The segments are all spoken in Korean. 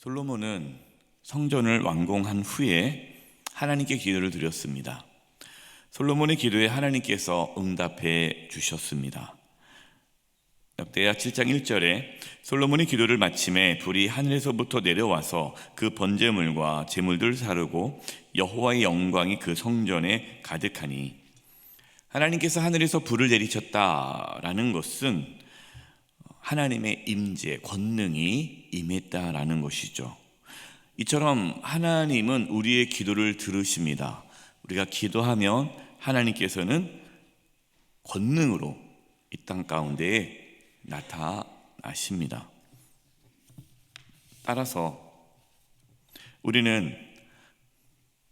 솔로몬은 성전을 완공한 후에 하나님께 기도를 드렸습니다. 솔로몬의 기도에 하나님께서 응답해 주셨습니다. 역대하 7장 1절에 솔로몬이 기도를 마침에 불이 하늘에서부터 내려와서 그 번제물과 제물들을 사르고 여호와의 영광이 그 성전에 가득하니, 하나님께서 하늘에서 불을 내리쳤다라는 것은 하나님의 임재, 권능이 임했다라는 것이죠. 이처럼 하나님은 우리의 기도를 들으십니다. 우리가 기도하면 하나님께서는 권능으로 이 땅 가운데에 나타나십니다. 따라서 우리는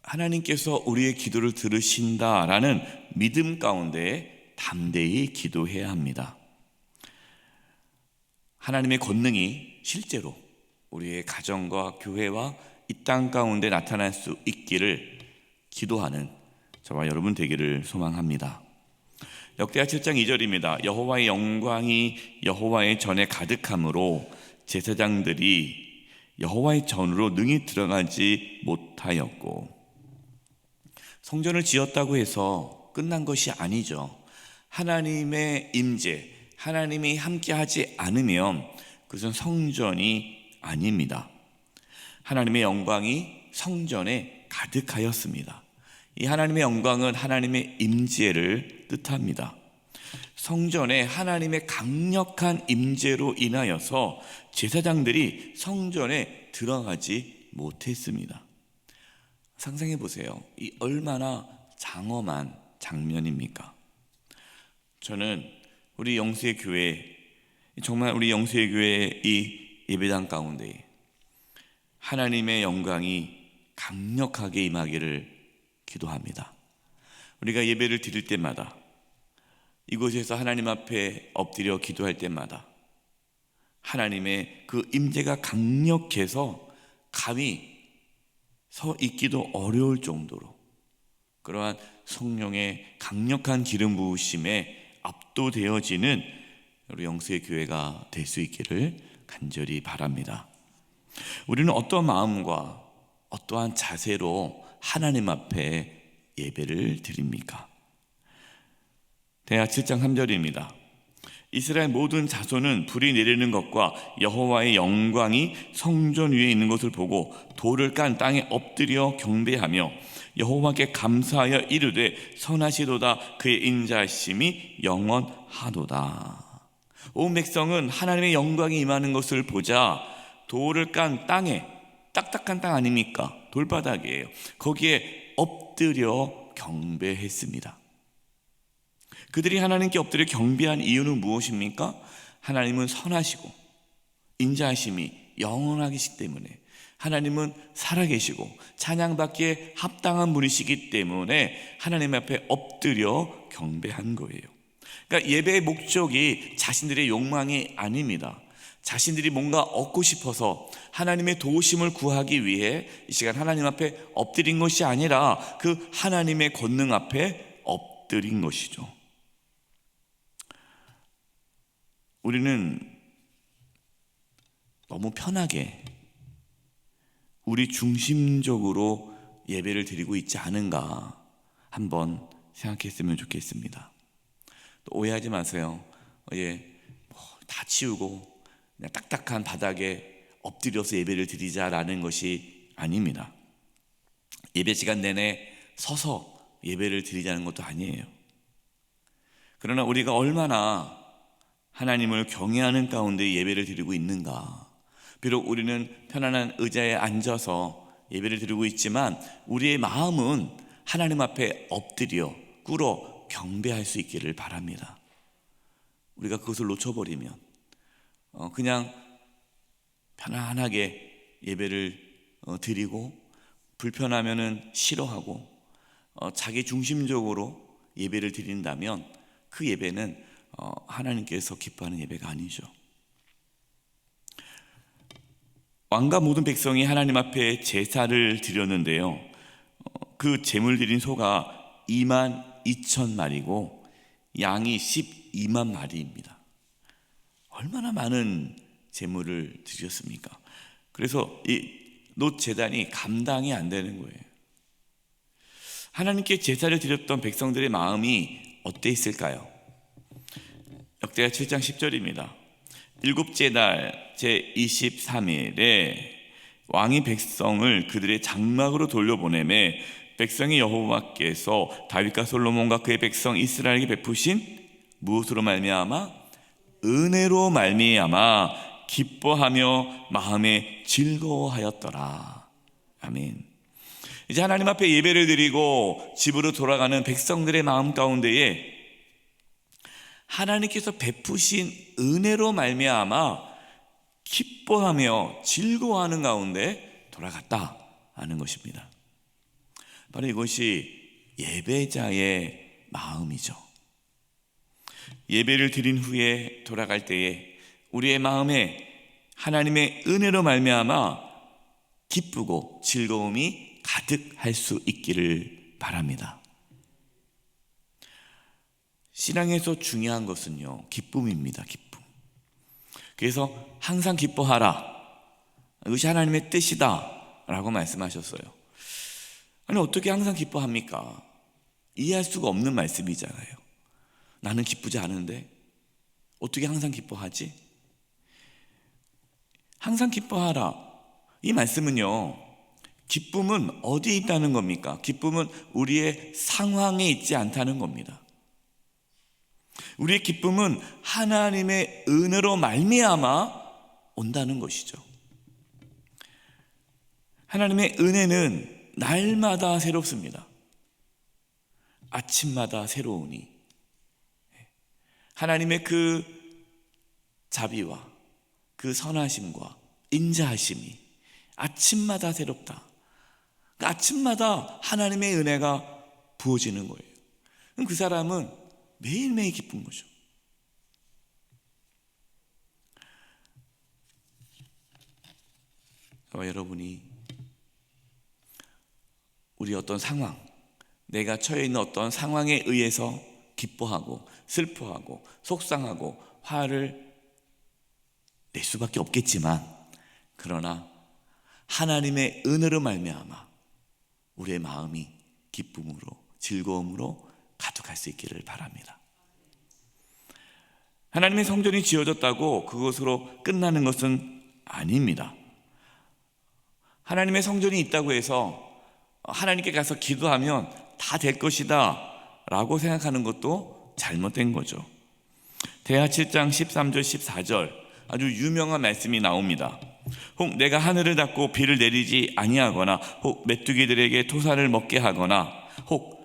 하나님께서 우리의 기도를 들으신다라는 믿음 가운데 담대히 기도해야 합니다. 하나님의 권능이 실제로 우리의 가정과 교회와 이 땅 가운데 나타날 수 있기를 기도하는 저와 여러분 되기를 소망합니다. 역대하 7장 2절입니다. 여호와의 영광이 여호와의 전에 가득함으로 제사장들이 여호와의 전으로 능히 들어가지 못하였고, 성전을 지었다고 해서 끝난 것이 아니죠. 하나님의 임재, 하나님이 함께하지 않으면 그것은 성전이 아닙니다. 하나님의 영광이 성전에 가득하였습니다. 이 하나님의 영광은 하나님의 임재를 뜻합니다. 성전에 하나님의 강력한 임재로 인하여서 제사장들이 성전에 들어가지 못했습니다. 상상해 보세요. 이 얼마나 장엄한 장면입니까? 저는 우리 영수의 교회, 정말 우리 영수의 교회의 이 예배당 가운데 하나님의 영광이 강력하게 임하기를 기도합니다. 우리가 예배를 드릴 때마다, 이곳에서 하나님 앞에 엎드려 기도할 때마다 하나님의 그 임재가 강력해서 감히 서 있기도 어려울 정도로 그러한 성령의 강력한 기름 부으심에 압도되어지는 우리 영수의 교회가 될 수 있기를 간절히 바랍니다. 우리는 어떠한 마음과 어떠한 자세로 하나님 앞에 예배를 드립니까? 대하 7장 3절입니다. 이스라엘 모든 자손은 불이 내리는 것과 여호와의 영광이 성전 위에 있는 것을 보고 돌을 깐 땅에 엎드려 경배하며 여호와께 감사하여 이르되 선하시도다, 그의 인자하심이 영원하도다. 온 백성은 하나님의 영광이 임하는 것을 보자 돌을 깐 땅에, 딱딱한 땅 아닙니까? 돌바닥이에요. 거기에 엎드려 경배했습니다. 그들이 하나님께 엎드려 경배한 이유는 무엇입니까? 하나님은 선하시고 인자하심이 영원하시기 때문에, 하나님은 살아계시고 찬양받기에 합당한 분이시기 때문에 하나님 앞에 엎드려 경배한 거예요. 그러니까 예배의 목적이 자신들의 욕망이 아닙니다. 자신들이 뭔가 얻고 싶어서 하나님의 도우심을 구하기 위해 이 시간 하나님 앞에 엎드린 것이 아니라 그 하나님의 권능 앞에 엎드린 것이죠. 우리는 너무 편하게 우리 중심적으로 예배를 드리고 있지 않은가 한번 생각했으면 좋겠습니다. 또 오해하지 마세요. 다 치우고 그냥 딱딱한 바닥에 엎드려서 예배를 드리자라는 것이 아닙니다. 예배 시간 내내 서서 예배를 드리자는 것도 아니에요. 그러나 우리가 얼마나 하나님을 경외하는 가운데 예배를 드리고 있는가. 비록 우리는 편안한 의자에 앉아서 예배를 드리고 있지만 우리의 마음은 하나님 앞에 엎드려 꿇어 경배할 수 있기를 바랍니다. 우리가 그것을 놓쳐버리면 그냥 편안하게 예배를 드리고 불편하면은 싫어하고 자기 중심적으로 예배를 드린다면 그 예배는 하나님께서 기뻐하는 예배가 아니죠. 왕과 모든 백성이 하나님 앞에 제사를 드렸는데요, 그 제물 드린 소가 22,000마리고 양이 12만 마리입니다. 얼마나 많은 제물을 드렸습니까? 그래서 이 놋 제단이 감당이 안 되는 거예요. 하나님께 제사를 드렸던 백성들의 마음이 어땠을까요? 역대하 7장 10절입니다. 일곱째 날 제23일에 왕이 백성을 그들의 장막으로 돌려보내매 백성이 여호와께서 다윗과 솔로몬과 그의 백성 이스라엘에게 베푸신 무엇으로 말미암아? 은혜로 말미암아 기뻐하며 마음에 즐거워하였더라. 아멘. 이제 하나님 앞에 예배를 드리고 집으로 돌아가는 백성들의 마음 가운데에 하나님께서 베푸신 은혜로 말미암아 기뻐하며 즐거워하는 가운데 돌아갔다 하는 것입니다. 바로 이것이 예배자의 마음이죠. 예배를 드린 후에 돌아갈 때에 우리의 마음에 하나님의 은혜로 말미암아 기쁘고 즐거움이 가득할 수 있기를 바랍니다. 신앙에서 중요한 것은요, 기쁨입니다. 기쁨. 그래서 항상 기뻐하라, 이것이 하나님의 뜻이다 라고 말씀하셨어요. 아니, 어떻게 항상 기뻐합니까? 이해할 수가 없는 말씀이잖아요. 나는 기쁘지 않은데 어떻게 항상 기뻐하지? 항상 기뻐하라, 이 말씀은요, 기쁨은 어디에 있다는 겁니까? 기쁨은 우리의 상황에 있지 않다는 겁니다. 우리의 기쁨은 하나님의 은혜로 말미암아 온다는 것이죠. 하나님의 은혜는 날마다 새롭습니다. 아침마다 새로우니 하나님의 그 자비와 그 선하심과 인자하심이 아침마다 새롭다. 아침마다 하나님의 은혜가 부어지는 거예요. 그럼 그 사람은 매일매일 기쁜 거죠. 저와 여러분이 우리 어떤 상황, 내가 처해 있는 어떤 상황에 의해서 기뻐하고 슬퍼하고 속상하고 화를 낼 수밖에 없겠지만, 그러나 하나님의 은혜로 말미암아 우리의 마음이 기쁨으로 즐거움으로 가득할 수 있기를 바랍니다. 하나님의 성전이 지어졌다고 그것으로 끝나는 것은 아닙니다. 하나님의 성전이 있다고 해서 하나님께 가서 기도하면 다 될 것이다 라고 생각하는 것도 잘못된 거죠. 대하 7장 13절 14절 아주 유명한 말씀이 나옵니다. 혹 내가 하늘을 닫고 비를 내리지 아니하거나, 혹 메뚜기들에게 토사를 먹게 하거나, 혹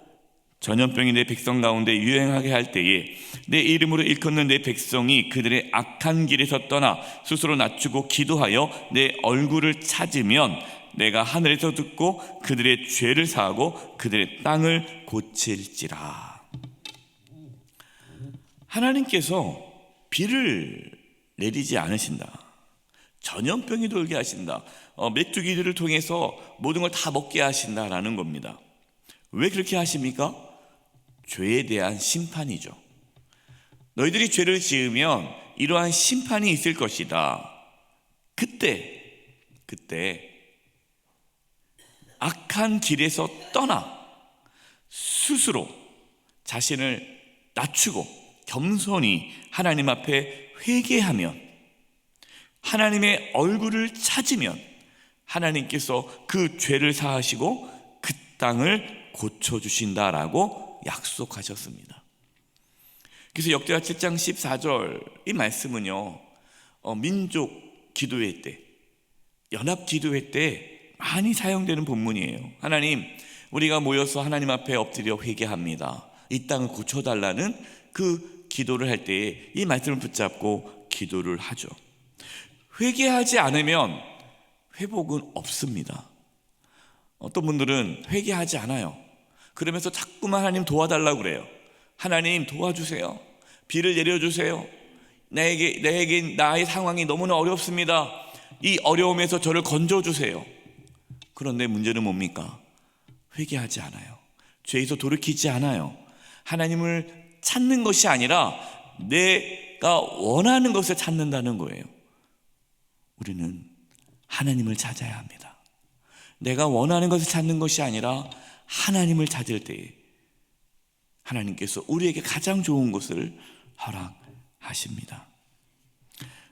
전염병이 내 백성 가운데 유행하게 할 때에 내 이름으로 일컫는 내 백성이 그들의 악한 길에서 떠나 스스로 낮추고 기도하여 내 얼굴을 찾으면 내가 하늘에서 듣고 그들의 죄를 사하고 그들의 땅을 고칠지라. 하나님께서 비를 내리지 않으신다, 전염병이 돌게 하신다, 메뚜기들을 통해서 모든 걸 다 먹게 하신다라는 겁니다. 왜 그렇게 하십니까? 죄에 대한 심판이죠. 너희들이 죄를 지으면 이러한 심판이 있을 것이다. 그때 악한 길에서 떠나 스스로 자신을 낮추고 겸손히 하나님 앞에 회개하면, 하나님의 얼굴을 찾으면 하나님께서 그 죄를 사하시고 그 땅을 고쳐주신다라고 약속하셨습니다. 그래서 역대하 7장 14절 이 말씀은요, 민족 기도회 때, 연합 기도회 때 많이 사용되는 본문이에요. 하나님, 우리가 모여서 하나님 앞에 엎드려 회개합니다, 이 땅을 고쳐달라는 그 기도를 할 때에 이 말씀을 붙잡고 기도를 하죠. 회개하지 않으면 회복은 없습니다. 어떤 분들은 회개하지 않아요. 그러면서 자꾸만 하나님 도와달라고 그래요. 하나님 도와주세요, 비를 내려주세요, 나에게 나의 상황이 너무나 어렵습니다, 이 어려움에서 저를 건져주세요. 그런데 문제는 뭡니까? 회개하지 않아요. 죄에서 돌이키지 않아요. 하나님을 찾는 것이 아니라 내가 원하는 것을 찾는다는 거예요. 우리는 하나님을 찾아야 합니다. 내가 원하는 것을 찾는 것이 아니라 하나님을 찾을 때에 하나님께서 우리에게 가장 좋은 것을 허락하십니다.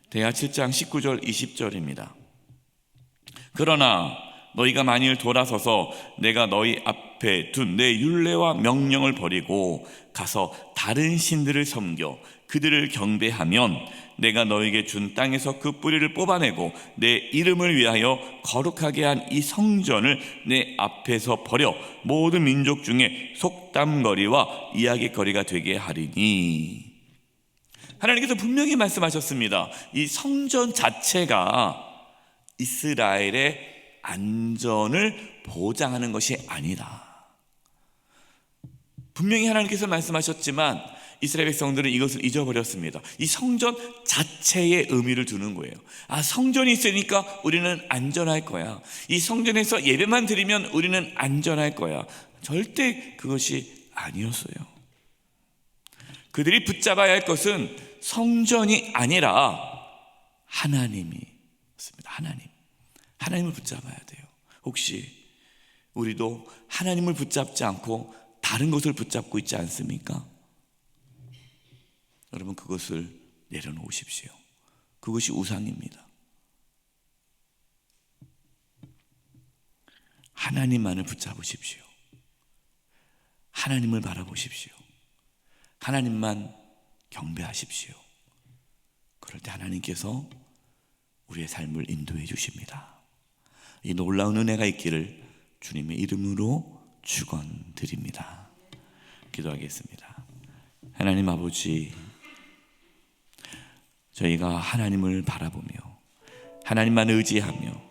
대하 7장 19절 20절입니다. 그러나 너희가 만일 돌아서서 내가 너희 앞에 둔 내 율례와 명령을 버리고 가서 다른 신들을 섬겨 그들을 경배하면 내가 너에게 준 땅에서 그 뿌리를 뽑아내고 내 이름을 위하여 거룩하게 한 이 성전을 내 앞에서 버려 모든 민족 중에 속담거리와 이야깃거리가 되게 하리니. 하나님께서 분명히 말씀하셨습니다. 이 성전 자체가 이스라엘의 안전을 보장하는 것이 아니다. 분명히 하나님께서 말씀하셨지만 이스라엘 백성들은 이것을 잊어버렸습니다. 이 성전 자체의 의미를 두는 거예요. 성전이 있으니까 우리는 안전할 거야. 이 성전에서 예배만 드리면 우리는 안전할 거야. 절대 그것이 아니었어요. 그들이 붙잡아야 할 것은 성전이 아니라 하나님이었습니다. 하나님을 붙잡아야 돼요. 혹시 우리도 하나님을 붙잡지 않고 다른 것을 붙잡고 있지 않습니까? 여러분, 그것을 내려놓으십시오. 그것이 우상입니다. 하나님만을 붙잡으십시오. 하나님을 바라보십시오. 하나님만 경배하십시오. 그럴 때 하나님께서 우리의 삶을 인도해 주십니다. 이 놀라운 은혜가 있기를 주님의 이름으로 축원드립니다. 기도하겠습니다. 하나님 아버지, 저희가 하나님을 바라보며 하나님만 의지하며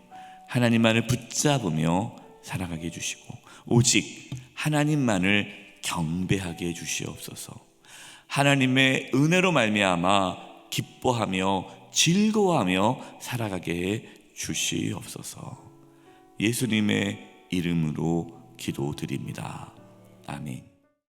하나님만을 붙잡으며 살아가게 해주시고 오직 하나님만을 경배하게 해주시옵소서. 하나님의 은혜로 말미암아 기뻐하며 즐거워하며 살아가게 해 주시옵소서. 예수님의 이름으로 기도드립니다. 아멘.